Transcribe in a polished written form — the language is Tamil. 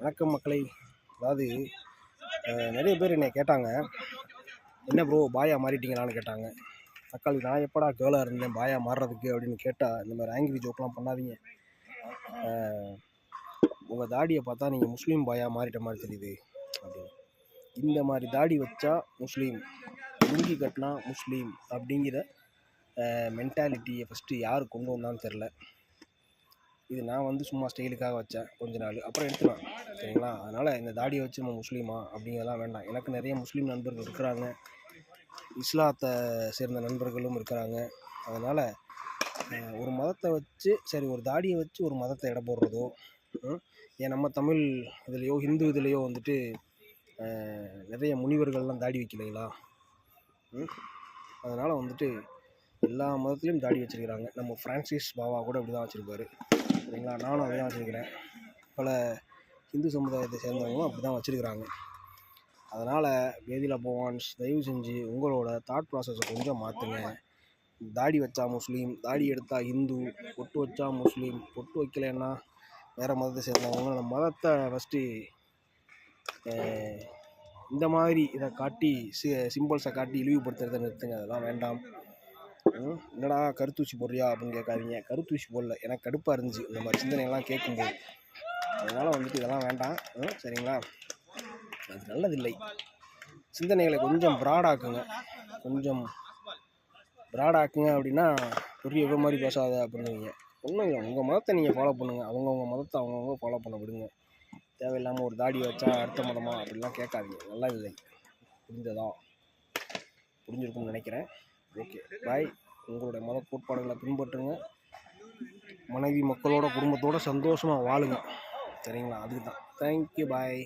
வணக்கம் மக்களை. அதாவது நிறைய பேர் என்னை கேட்டாங்க, என்ன ப்ரோ பாயா மாறிட்டீங்களான்னு கேட்டாங்க. தக்காளி நான் எப்படா கேர்ளாக இருந்தேன் பாயா மாறுறதுக்கு அப்படின்னு கேட்டால், இந்த மாதிரி ஆங்கிரி ஜோக்கெலாம் பண்ணாதீங்க. உங்கள் தாடியை பார்த்தா நீங்கள் முஸ்லீம் பாயா மாறிட்ட மாதிரி தெரியுது அப்படின்னு. இந்த மாதிரி தாடி வச்சா முஸ்லீம், லுங்கி கட்டினா முஸ்லீம் அப்படிங்கிற மென்டாலிட்டியை ஃபஸ்ட்டு யார் கொண்டு வந்தான்னு தெரில. இது நான் சும்மா ஸ்டைலுக்காக வச்சேன் கொஞ்ச நாள், அப்புறம் எடுத்துலாம் சரிங்களா. அதனால் இந்த தாடியை வச்சு நம்ம முஸ்லீமா அப்படிங்கிறதெல்லாம் வேண்டாம். எனக்கு நிறைய முஸ்லீம் நண்பர்கள் இருக்கிறாங்க, இஸ்லாத்தை சேர்ந்த நண்பர்களும் இருக்கிறாங்க. அதனால் ஒரு மதத்தை வச்சு சரி ஒரு தாடியை வச்சு ஒரு மதத்தை எடை போடுறதோ, ஏன் நம்ம தமிழ் இதுலேயோ ஹிந்து இதுலேயோ நிறைய முனிவர்கள்லாம் தாடி வைக்கலைங்களா. அதனால் எல்லா மதத்துலேயும் தாடி வச்சுருக்கிறாங்க. நம்ம ஃப்ரான்சிஸ் பாபா கூட இப்படி தான் வச்சுருப்பாரு சரிங்களா. நானும் அப்படி தான் வச்சுருக்கிறேன். பல ஹிந்து சமுதாயத்தை சேர்ந்தவங்களும் அப்படி தான் வச்சுருக்கிறாங்க. அதனால் வேதிலா பவான்ஸ் தயவு செஞ்சு உங்களோட தாட் ப்ராசஸை கொஞ்சம் மாற்றுங்க. தாடி வச்சா முஸ்லீம், தாடி எடுத்தால் ஹிந்து, பொட்டு வச்சா முஸ்லீம், பொட்டு வைக்கலைன்னா வேறு மதத்தை சேர்ந்தவங்க. நம்ம மதத்தை ஃபஸ்ட்டு இந்த மாதிரி இதை காட்டி சிம்பிள்ஸை காட்டி இழிவுபடுத்துறதை நிறுத்துங்க. அதெல்லாம் வேண்டாம். என்னடா கருத்தூசி போடுறியா அப்படின்னு கேட்காதீங்க. கருத்தூசி போடல, எனக்கு கடுப்பாக இருந்துச்சு இந்த மாதிரி சிந்தனைகள்லாம் கேட்கும்போது. அதனால் இதெல்லாம் வேண்டாம் சரிங்களா. அது நல்லதில்லை. சிந்தனைகளை கொஞ்சம் ப்ராடாக்குங்க. அப்படின்னா பெரிய மாதிரி பேசாத அப்படின்னுவீங்க. ஒன்றும் இல்லை, உங்கள் மதத்தை நீங்கள் ஃபாலோ பண்ணுங்கள். அவங்கவுங்க மதத்தை அவங்கவுங்க ஃபாலோ பண்ண விடுங்க. தேவையில்லாமல் ஒரு தாடி வச்சா அடுத்த மதமா அப்படிலாம் கேட்காதீங்க. நல்லா இல்லை. புரிஞ்சிருக்கும்னு நினைக்கிறேன். Okay bye. உங்களுடைய மத கோட்பாடுகளை பின்பற்றுங்க. மனைவி மக்களோட குடும்பத்தோடு சந்தோஷமாக வாழுங்க சரிங்களா. அதுக்கு தான். Thank you bye.